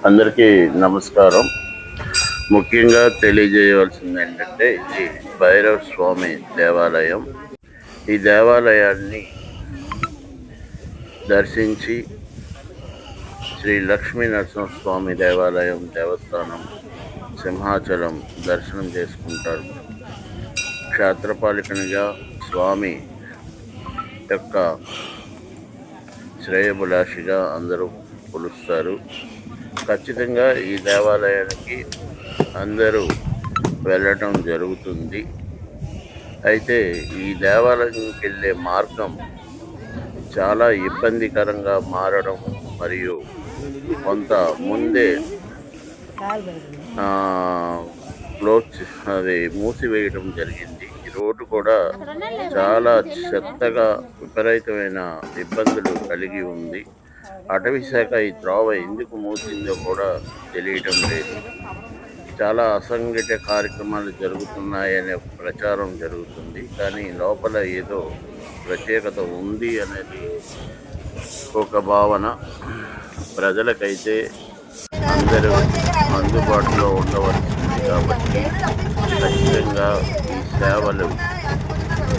అందరికీ నమస్కారం. ముఖ్యంగా తెలియజేయవలసింది ఏంటంటే, ఇది భైరవ స్వామి దేవాలయం. ఈ దేవాలయాన్ని దర్శించి శ్రీ లక్ష్మీ నరసింహస్వామి దేవస్థానం సింహాచలం దర్శనం చేసుకుంటారు. క్షేత్రపాలికనిగా స్వామి యొక్క శ్రేయభిలాషిగా అందరూ కొలుస్తారు. ఖచ్చితంగా ఈ దేవాలయానికి అందరూ వెళ్ళటం జరుగుతుంది. అయితే ఈ దేవాలయానికి వెళ్ళే మార్గం చాలా ఇబ్బందికరంగా మారడం మరియు కొంత ముందే మూసివేయడం జరిగింది. ఈ రోడ్డు కూడా చాలా చెత్తగా విపరీతమైన ఇబ్బందులు కలిగి ఉంది. అటవీ శాఖ ఈ త్రోవ ఎందుకు మూసిందో కూడా తెలియటం లేదు. చాలా అసంఘటిత కార్యక్రమాలు జరుగుతున్నాయనే ప్రచారం జరుగుతుంది, కానీ లోపల ఏదో ప్రత్యేకత ఉంది అనేది ఒక భావన. ప్రజలకైతే అందరూ అందుబాటులో ఉండవలసింది కాబట్టి ఖచ్చితంగా ఈ సేవలు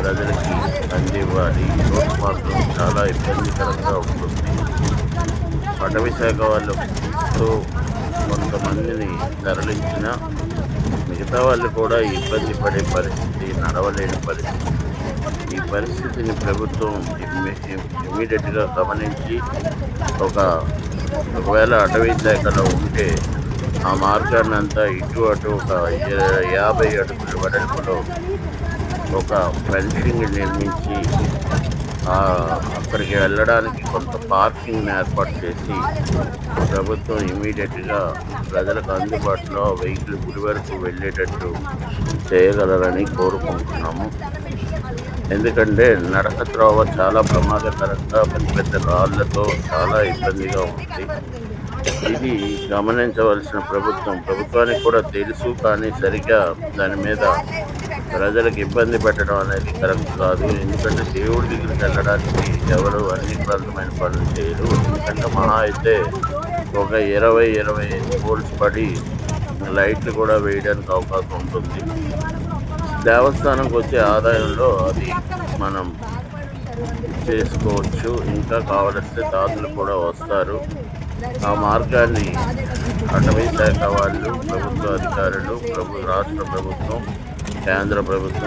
ప్రజలకి అందివ్వాలి. రోడ్డు మార్గం చాలా ఇబ్బందికరంగా ఉంటుంది. అటవీ శాఖ వాళ్ళు కొంతమందిని తరలించిన మిగతా వాళ్ళు కూడా ఇబ్బంది పడే పరిస్థితి, నడవలేని పరిస్థితి. ఈ పరిస్థితిని ప్రభుత్వం ఇమ్మీడియట్గా గమనించి ఒకవేళ అటవీ శాఖలో ఉంటే ఆ మార్గాన్ని అంతా ఇటు అటు ఒక 50 అడుగుల వెడల్పులో ఒక ఫెన్సింగ్ నిర్మించి అక్కడికి వెళ్ళడానికి కొంత పార్కింగ్ని ఏర్పాటు చేసి ప్రభుత్వం ఇమీడియట్గా ప్రజలకు అందుబాటులో వెహికల్ గుడి వరకు వెళ్ళేటట్టు చేయగలరని కోరుకుంటున్నాము. ఎందుకంటే నడక త్రోవ చాలా ప్రమాదకరంగా పెద్ద పెద్ద రాళ్లతో చాలా ఇబ్బందిగా ఉంది. ఇది గమనించవలసిన ప్రభుత్వానికి కూడా తెలుసు, కానీ సరిగ్గా దాని మీద ప్రజలకు ఇబ్బంది పెట్టడం అనేది కరెక్ట్ కాదు. ఎందుకంటే దేవుడి దగ్గరికి వెళ్ళడానికి ఎవరు అన్నికమైన పనులు చేయరు. ఎందుకంటే మహా అయితే ఒక 20-25 పోల్స్ పడి లైట్లు కూడా వేయడానికి అవకాశం ఉంటుంది. దేవస్థానంకి వచ్చే ఆదాయంలో అది మనం చేసుకోవచ్చు. ఇంకా కావలిస్తే దాతలు కూడా వస్తారు. ఆ మార్గాన్ని అటవీ శాఖ వాళ్ళు, ప్రభుత్వ అధికారులు, రాష్ట్ర ప్రభుత్వం, కేంద్ర ప్రభుత్వం